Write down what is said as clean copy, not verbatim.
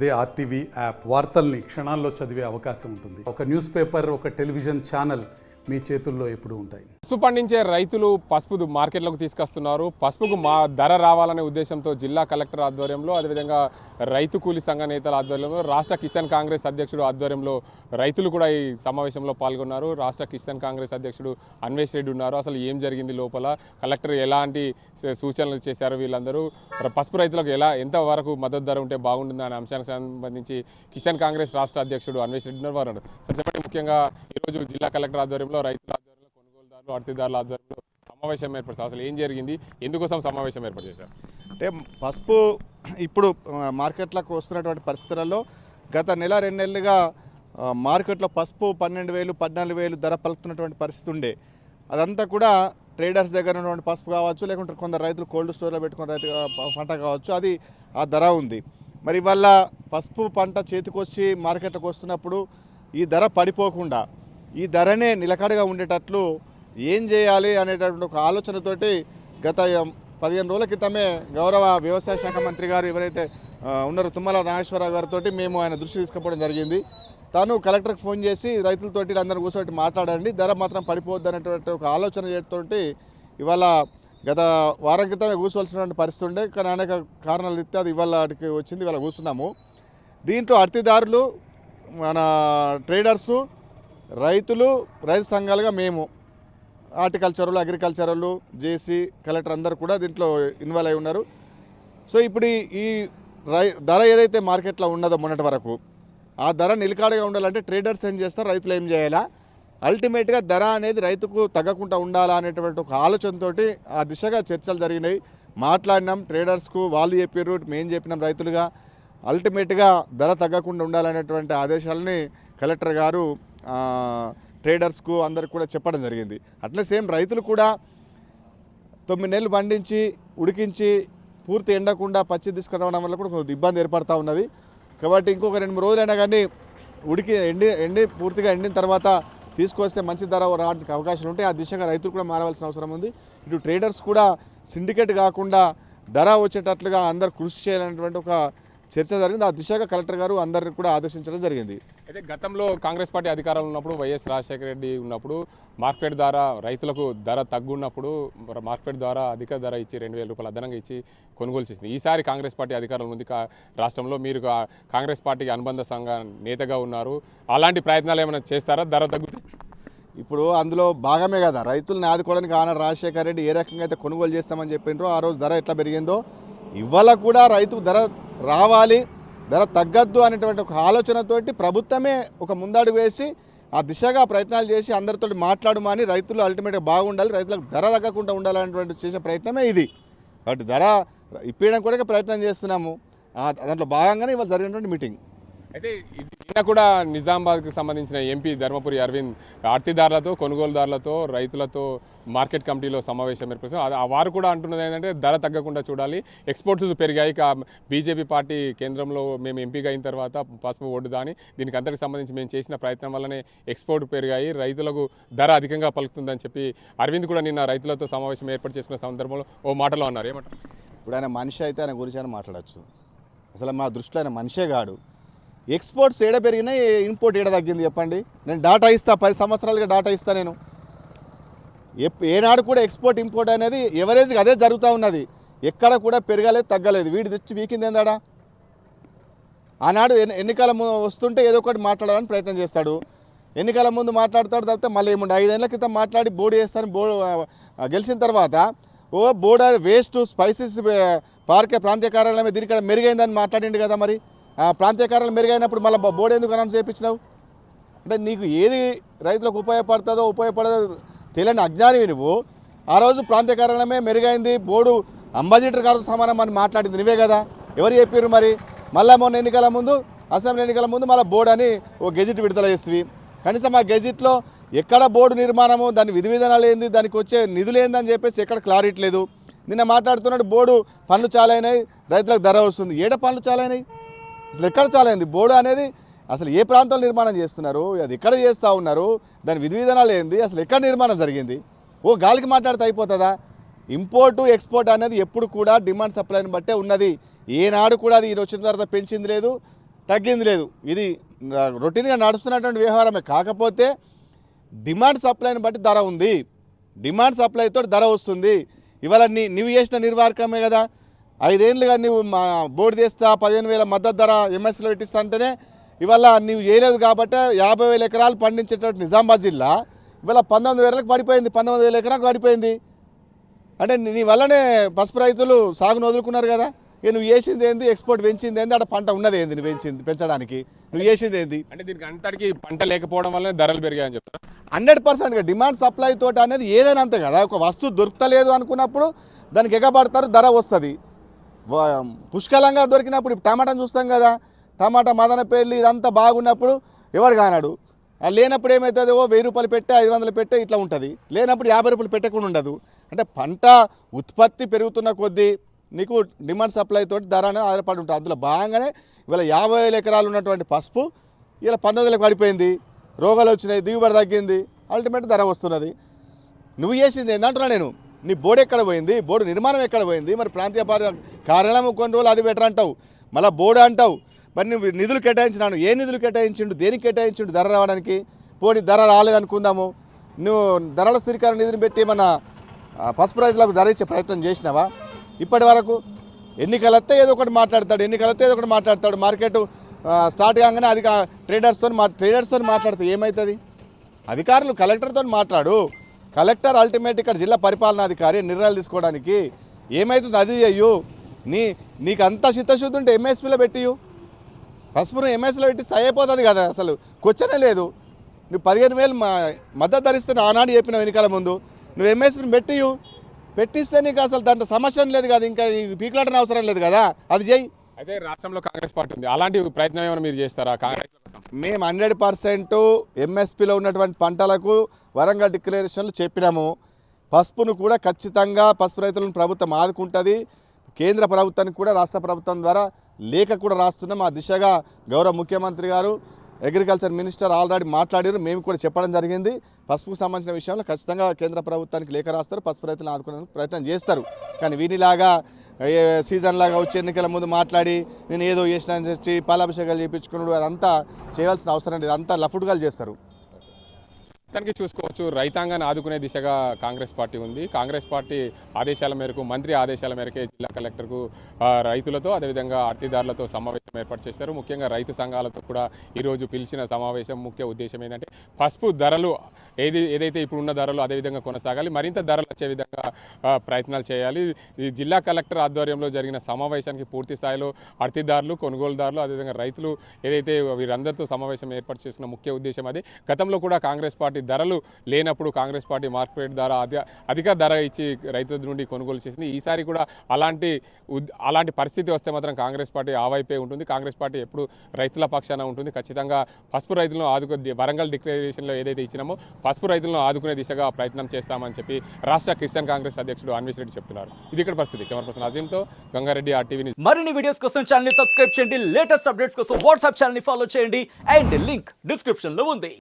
అదే RTV app వార్తల్ని క్షణాల్లో చదివే అవకాశం ఉంటుంది. ఒక న్యూస్ పేపర్, ఒక టెలివిజన్ ఛానల్ మీ చేతుల్లో ఎప్పుడూ ఉంటాయి. పసుపు పండించే రైతులు పసుపు మార్కెట్లోకి తీసుకొస్తున్నారు. పసుపుకు ధర రావాలనే ఉద్దేశంతో జిల్లా కలెక్టర్ ఆధ్వర్యంలో, అదేవిధంగా రైతు కూలీ సంఘ నేతల ఆధ్వర్యంలో, రాష్ట్ర కిసాన్ కాంగ్రెస్ అధ్యక్షుడు ఆధ్వర్యంలో రైతులు కూడా ఈ సమావేశంలో పాల్గొన్నారు. రాష్ట్ర కిసాన్ కాంగ్రెస్ అధ్యక్షుడు అన్వేష్ రెడ్డి ఉన్నారు. అసలు ఏం జరిగింది లోపల, కలెక్టర్ ఎలాంటి సూచనలు చేశారు, వీళ్ళందరూ పసుపు రైతులకు ఎంత వరకు మద్దతు ధర ఉంటే బాగుంటుంది అనే అంశానికి సంబంధించి కిసాన్ కాంగ్రెస్ రాష్ట్ర అధ్యక్షుడు అన్వేష్ రెడ్డి ఉన్నారు. వారు చెప్పండి, ముఖ్యంగా ఈరోజు జిల్లా కలెక్టర్ ఆధ్వర్యంలో, రైతుల ఆధ్వర్యంలో, కొనుగోలుదారులు, అర్తిదారుల ఆధ్వర్యంలో సమావేశం ఏర్పడుతుంది. అసలు ఏం జరిగింది, ఎందుకోసం సమావేశం ఏర్పాటు చేశారు? అంటే పసుపు ఇప్పుడు మార్కెట్లకు వస్తున్నటువంటి పరిస్థితులలో గత నెల 2 నెలలుగా మార్కెట్లో పసుపు 12,000, 14,000 ధర పలుకుతున్నటువంటి పరిస్థితి ఉండే. అదంతా కూడా ట్రేడర్స్ దగ్గర ఉన్నటువంటి పసుపు కావచ్చు, లేకుంటే కొందరు రైతులు కోల్డ్ స్టోర్లో పెట్టుకున్న రైతు పంట కావచ్చు, అది ఆ ధర ఉంది. మరి ఇవాళ పసుపు పంట చేతికొచ్చి మార్కెట్లకు వస్తున్నప్పుడు ఈ ధర పడిపోకుండా ఈ ధరనే నిలకడగా ఉండేటట్లు ఏం చేయాలి అనేటటువంటి ఒక ఆలోచనతోటి గత 15 రోజుల క్రితమే గౌరవ వ్యవసాయ శాఖ మంత్రి గారు ఎవరైతే ఉన్నారో తుమ్మల నాగేశ్వరరావు గారితో మేము ఆయన దృష్టి తీసుకుపోవడం జరిగింది. తాను కలెక్టర్కి ఫోన్ చేసి రైతులతోటి అందరూ కూర్చోబెట్టి మాట్లాడండి, ధర మాత్రం పడిపోవద్దు అనేటువంటి ఒక ఆలోచన చేయడంతో ఇవాళ గత వారం క్రితమే కూర్చోవలసినటువంటి పరిస్థితి ఉండే. కానీ అనేక కారణాలు ఇస్తే అది ఇవాళకి వచ్చింది, ఇవాళ కూర్చున్నాము. దీంట్లో అర్తిదారులు, మన ట్రేడర్సు, రైతులు, రైతు సంఘాలుగా మేము, హార్టికల్చర్లు, అగ్రికల్చర్లు, జేసీ, కలెక్టర్ అందరూ కూడా దీంట్లో ఇన్వాల్వ్ అయి ఉన్నారు. సో ఇప్పుడు ఈ ధర ఏదైతే మార్కెట్లో ఉన్నదో మొన్నటి వరకు ఆ ధర నిలకడగా ఉండాలంటే ట్రేడర్స్ ఏం చేస్తారు, రైతులు ఏం చేయాలా, అల్టిమేట్గా ధర అనేది రైతుకు తగ్గకుండా ఉండాలా అనేటువంటి ఒక ఆలోచనతో ఆ దిశగా చర్చలు జరిగినాయి. మాట్లాడినాం ట్రేడర్స్కు, వాళ్ళు చెప్పారు, మేము చెప్పినాం రైతులుగా. అల్టిమేట్గా ధర తగ్గకుండా ఉండాలనేటువంటి ఆదేశాలని కలెక్టర్ గారు ట్రేడర్స్కు అందరికి కూడా చెప్పడం జరిగింది. అట్లే సేమ్ రైతులు కూడా 9 నెలలు పండించి ఉడికించి పూర్తి ఎండకుండా పచ్చి తీసుకురావడం వల్ల కూడా కొంచెం ఇబ్బంది ఏర్పడుతూ ఉన్నది. కాబట్టి ఇంకొక 2-3 రోజులైనా కానీ ఎండి పూర్తిగా ఎండిన తర్వాత తీసుకొస్తే మంచి ధర రావడానికి అవకాశాలు ఉంటాయి. ఆ దిశగా రైతులు కూడా మారవలసిన అవసరం ఉంది. ఇటు ట్రేడర్స్ కూడా సిండికేట్ కాకుండా ధర వచ్చేటట్లుగా అందరు కృషి చేయాలనేటువంటి ఒక చర్చ జరిగింది. ఆ దిశగా కలెక్టర్ గారు అందరిని కూడా ఆదేశించడం జరిగింది. అయితే గతంలో కాంగ్రెస్ పార్టీ అధికారంలో ఉన్నప్పుడు, వైఎస్ రాజశేఖర రెడ్డి ఉన్నప్పుడు మార్కెట్ ద్వారా రైతులకు ధర తగ్గున్నప్పుడు మార్కెట్ ద్వారా అధిక ధర ఇచ్చి 2,000 రూపాయలు అదనంగా ఇచ్చి కొనుగోలు చేసింది. ఈసారి కాంగ్రెస్ పార్టీ అధికారంలో ఉంది రాష్ట్రంలో. మీరు కాంగ్రెస్ పార్టీకి అనుబంధ సంఘ నేతగా ఉన్నారు. అలాంటి ప్రయత్నాలు ఏమైనా చేస్తారా ధర తగ్గుతుంది? ఇప్పుడు అందులో భాగమే కదా రైతులను ఆదుకోవడానికి ఆనాడు రాజశేఖర రెడ్డి ఏ రకంగా అయితే కొనుగోలు చేస్తామని చెప్పిండ్రో ఆ రోజు ధర ఎట్లా పెరిగిందో ఇవాళ కూడా రైతుకు ధర రావాలి, ధర తగ్గద్దు అనేటువంటి ఒక ఆలోచనతోటి ప్రభుత్వమే ఒక ముందడుగు వేసి ఆ దిశగా ప్రయత్నాలు చేసి అందరితో మాట్లాడమని, రైతులు అల్టిమేట్గా బాగుండాలి, రైతులకు ధర తగ్గకుండా ఉండాలనేటువంటి చేసే ప్రయత్నమే ఇది. కాబట్టి ధర ఇప్పేయడానికి కూడా ప్రయత్నం చేస్తున్నాము. దాంట్లో భాగంగానే ఇవాళ జరిగినటువంటి మీటింగ్. అయితే నిన్న కూడా నిజామాబాద్కి సంబంధించిన ఎంపీ ధర్మపురి అరవింద్ అర్తిదారులతో, కొనుగోలుదారులతో, రైతులతో మార్కెట్ కమిటీలో సమావేశం ఏర్పరిచారు. వారు కూడా అంటున్నది ఏంటంటే ధర తగ్గకుండా చూడాలి, ఎక్స్పోర్ట్స్ పెరిగాయి, బీజేపీ పార్టీ కేంద్రంలో మేము ఎంపీగా అయిన తర్వాత పసుపు ఓటు దాని దీనికి అంతటికి సంబంధించి మేము చేసిన ప్రయత్నం వల్లనే ఎక్స్పోర్ట్ పెరిగాయి, రైతులకు ధర అధికంగా పలుకుతుందని చెప్పి అరవింద్ కూడా నిన్న రైతులతో సమావేశం ఏర్పాటు చేసుకున్న సందర్భంలో ఓ మాటలో అన్నారు. ఏమంటారు? ఇప్పుడు ఆయన మనిషి అయితే ఆయన గురించి ఆయన మాట్లాడచ్చు. అసలు మా దృష్టిలో ఆయన మనిషే కాడు. ఎక్స్పోర్ట్స్ ఏడ పెరిగినా ఇంపోర్ట్ ఏడ తగ్గింది చెప్పండి. నేను డాటా ఇస్తా, 10 సంవత్సరాలుగా డాటా ఇస్తా. నేను ఏనాడు కూడా ఎక్స్పోర్ట్ ఇంపోర్ట్ అనేది ఎవరేజ్కి అదే జరుగుతూ ఉన్నది. ఎక్కడ కూడా పెరగలేదు, తగ్గలేదు. వీడి తెచ్చి వీకింది ఏందాడా? ఆనాడు ఎన్నికల వస్తుంటే ఏదో ఒకటి మాట్లాడాలని ప్రయత్నం చేస్తాడు. ఎన్నికల ముందు మాట్లాడతాడు, తప్పితే మళ్ళీ ఏముండే 5 ఏళ్ళ క్రితం మాట్లాడి బోర్డు చేస్తాను, గెలిచిన తర్వాత బోర్డు వేస్ట్ స్పైసెస్ ప్రాంతీయ కార్యాలయమే దీనికన్నా మెరుగైందని మాట్లాడిండు కదా. మరి ప్రాంతీయ కార్యాలయం మెరుగైనప్పుడు మళ్ళీ బోర్డు ఎందుకు అనౌన్స్ చేయించినావు? అంటే నీకు ఏది రైతులకు ఉపయోగపడుతుందో ఉపయోగపడదో తెలియని అజ్ఞానివి నువ్వు. ఆ రోజు ప్రాంతీయ కార్యాలయమే మెరుగైంది, బోర్డు అంబాసిడర్ గారు సమానం అని మాట్లాడింది నువ్వే కదా. ఎవరు చెప్పారు? మరి మళ్ళీ మొన్న ఎన్నికల ముందు, అసెంబ్లీ ఎన్నికల ముందు మళ్ళీ బోర్డు అని ఓ గెజిట్ విడుదల చేస్తుంది. కనీసం ఆ గెజిట్లో ఎక్కడ బోర్డు నిర్మాణము, దాని విధి విధానాలు ఏంది, దానికి వచ్చే నిధులు ఏందని చెప్పేసి ఎక్కడ క్లారిటీ లేదు. నిన్న మాట్లాడుతున్నాడు బోర్డు పనులు చాలా అయినాయి, రైతులకు ధర వస్తుంది. ఏడ పనులు చాలా అయినాయి? అసలు ఎక్కడ చాలా అయింది? బోర్డు అనేది అసలు ఏ ప్రాంతంలో నిర్మాణం చేస్తున్నారు, అది ఎక్కడ చేస్తూ ఉన్నారు, దాని విధి విధానాలు ఏంది, అసలు ఎక్కడ నిర్మాణం జరిగింది? ఓ గాలికి మాట్లాడితే అయిపోతుందా? ఇంపోర్టు ఎక్స్పోర్ట్ అనేది ఎప్పుడు కూడా డిమాండ్ సప్లైని బట్టే ఉన్నది. ఏనాడు కూడా అది ఈయన వచ్చిన తర్వాత పెంచింది లేదు, తగ్గింది లేదు. ఇది రొటీన్గా నడుస్తున్నటువంటి వ్యవహారమే. కాకపోతే డిమాండ్ సప్లైని బట్టి ధర ఉంది. డిమాండ్ సప్లైతో ధర వస్తుంది. ఇవాళ నువ్వు చేసిన నిర్వాహకమే కదా. 5 ఏళ్ళుగా నువ్వు మా బోర్డు చేస్తా 15,000 మద్దతు ధర ఎంఎస్లో పెట్టిస్తా అంటేనే ఇవాళ నువ్వు చేయలేదు కాబట్టి 50,000 ఎకరాలు పండించేటటువంటి నిజామాబాద్ జిల్లా ఇవాళ 19,000 పడిపోయింది. 19,000 ఎకరాలకు పడిపోయింది. అంటే నీ వల్లనే పసుపు రైతులు సాగును వదులుకున్నారు కదా. ఇక నువ్వు చేసింది ఏంది, ఎక్స్పోర్ట్ పెంచింది ఏంది, అక్కడ పంట ఉన్నది ఏంది, నువ్వు పెంచడానికి నువ్వు చేసింది ఏంది? అంటే దీనికి అంతటికి పంట లేకపోవడం వల్ల ధరలు పెరిగాయని చెప్తారు. 100% డిమాండ్ సప్లై తోట అనేది ఏదైనా అంతే కదా. ఒక వస్తువు దొరకలేదు అనుకున్నప్పుడు దానికి ఎగబడతారు, ధర వస్తుంది. పుష్కలంగా దొరికినప్పుడు ఇప్పుడు టమాటాను చూస్తాం కదా. టమాటా మదనపల్లి ఇదంతా బాగున్నప్పుడు ఎవరు కానాడు. లేనప్పుడు ఏమవుతుంది, 1000 రూపాయలు పెట్టే 500 పెట్టే ఇట్లా ఉంటుంది. లేనప్పుడు 50 రూపాయలు పెట్టకుండా ఉండదు. అంటే పంట ఉత్పత్తి పెరుగుతున్న కొద్దీ నీకు డిమాండ్ సప్లై తోటి ధర అనేది ఆధారపడి ఉంటుంది. అందులో భాగంగానే ఇవాళ 50,000 ఎకరాలు ఉన్నటువంటి పసుపు ఇలా 19,000 పడిపోయింది. రోగాలు వచ్చినాయి, దిగుబడి తగ్గింది, అల్టిమేట్ ధర వస్తున్నది. నువ్వు చేసింది ఏంటంటున్నా నేను. నీ బోర్డు ఎక్కడ పోయింది, బోర్డు నిర్మాణం ఎక్కడ పోయింది? మరి ప్రాంతీయ కార్యాలయం కొన్ని రోజులు అది బెటర్ అంటావు, మళ్ళీ బోర్డు అంటావు. మరి నువ్వు నిధులు కేటాయించినాను, ఏ నిధులు కేటాయించిండు, దేనికి కేటాయించిండు ధర రావడానికి? పోనీ ధర రాలేదనుకుందాము, నువ్వు ధరల స్థిరీకరణ నిధిని పెట్టి మన పసుపు రైతులకు ధర ఇచ్చే ప్రయత్నం చేసినావా? ఇప్పటి వరకు ఎన్నికలతో ఏదో ఒకటి మాట్లాడతాడు. మార్కెట్ స్టార్ట్ కాగానే అది ట్రేడర్స్తో మాట్లాడితే ఏమవుతుంది? అధికారులు కలెక్టర్తో మాట్లాడు. కలెక్టర్ అల్టిమేట్ ఇక్కడ జిల్లా పరిపాలనాధికారి నిర్ణయాలు తీసుకోవడానికి. ఏమవుతుంది అది చెయ్యు. నీకు అంత చిత్తశుద్ధి ఉంటే ఎంఎస్పీలో పెట్టియు. పసుపును ఎంఎస్లో పెట్టి అయిపోతుంది కదా. అసలు క్వశ్చనే లేదు. నువ్వు 15,000 మద్దతు ధరిస్తున్న ఆనాడు చెప్పిన ఎన్నికల ముందు నువ్వు ఎంఎస్పీని పెట్టిస్తే నీకు అసలు దాంట్లో సమస్య లేదు కదా. ఇంకా పీకులాటన అవసరం లేదు కదా, అది చెయ్యి. అయితే రాష్ట్రంలో కాంగ్రెస్ పార్టీ ఉంది, అలాంటి ప్రయత్నం ఏమైనా మీరు చేస్తారా? కాంగ్రెస్ మేము 100% ఎంఎస్పీలో ఉన్నటువంటి పంటలకు వరంగల్ డిక్లరేషన్లు చెప్పినాము. పసుపును కూడా ఖచ్చితంగా పసుపు రైతులను ప్రభుత్వం ఆదుకుంటుంది. కేంద్ర ప్రభుత్వానికి కూడా రాష్ట్ర ప్రభుత్వం ద్వారా లేఖ కూడా రాస్తున్నాం. ఆ దిశగా గౌరవ ముఖ్యమంత్రి గారు, అగ్రికల్చర్ మినిస్టర్ ఆల్రెడీ మాట్లాడారు. మేము కూడా చెప్పడం జరిగింది. పసుపుకు సంబంధించిన విషయంలో ఖచ్చితంగా కేంద్ర ప్రభుత్వానికి లేఖ రాస్తారు, పసుపు రైతులను ఆదుకునేందుకు ప్రయత్నం చేస్తారు. కానీ వీనిలాగా సీజన్ లాగా వచ్చే ఎన్నికల ముందు మాట్లాడి నేను ఏదో చేసిన వచ్చి పాలాభిషేకాలు చేయించుకున్నాడు, అదంతా చేయాల్సిన అవసరం లేదు. అంతా లఫుడ్గాలు చేస్తారు. మొత్తానికి చూసుకోవచ్చు, రైతాంగాన్ని ఆదుకునే దిశగా కాంగ్రెస్ పార్టీ ఉంది. కాంగ్రెస్ పార్టీ ఆదేశాల మేరకు, మంత్రి ఆదేశాల మేరకే జిల్లా కలెక్టర్కు రైతులతో అదేవిధంగా అర్తిదారులతో సమావేశం ఏర్పాటు చేశారు. ముఖ్యంగా రైతు సంఘాలతో కూడా ఈరోజు పిలిచిన సమావేశం ముఖ్య ఉద్దేశం ఏంటంటే పసుపు ధరలు ఏదైతే ఇప్పుడున్న ధరలు అదేవిధంగా కొనసాగాలి, మరింత ధరలు వచ్చే విధంగా ప్రయత్నాలు చేయాలి. ఈ జిల్లా కలెక్టర్ ఆధ్వర్యంలో జరిగిన సమావేశానికి పూర్తి స్థాయిలో అర్తిదారులు, కొనుగోలుదారులు అదేవిధంగా రైతులు ఏదైతే వీరందరితో సమావేశం ఏర్పాటు చేసిన ముఖ్య ఉద్దేశం అది. గతంలో కూడా కాంగ్రెస్ పార్టీ ధరలు లేనప్పుడు కాంగ్రెస్ పార్టీ మార్కెట్ ధర అధిక ధర ఇచ్చి రైతుల నుండి కొనుగోలు చేసింది. ఈసారి కూడా అలాంటి పరిస్థితి వస్తే మాత్రం కాంగ్రెస్ పార్టీ ఆ వైపే ఉంటుంది. కాంగ్రెస్ పార్టీ ఎప్పుడు రైతుల పక్షాన ఉంటుంది. ఖచ్చితంగా పసుపు రైతులను వరంగల్ డిక్లరేషన్లో ఏదైతే ఇచ్చినామో పసుపు రైతులను ఆదుకునే దిశగా ప్రయత్నం చేస్తామని చెప్పి రాష్ట్ర కిసాన్ కాంగ్రెస్ అధ్యక్షుడు అన్వేష్ రెడ్డి చెప్తున్నారు. ఇది ఇక్కడ పరిస్థితి. కెమెరా పర్సన్ అజీంతో గంగారెడ్డి, RTV. మరిన్ని వీడియోస్ కోసం ఛానల్ ని సబ్స్క్రైబ్ చేయండి. లేటెస్ట్ అప్డేట్స్ కోసం వాట్సాప్ ఛానల్ ని ఫాలో చేయండి. అండ్ లింక్ డిస్క్రిప్షన్ లో ఉంది.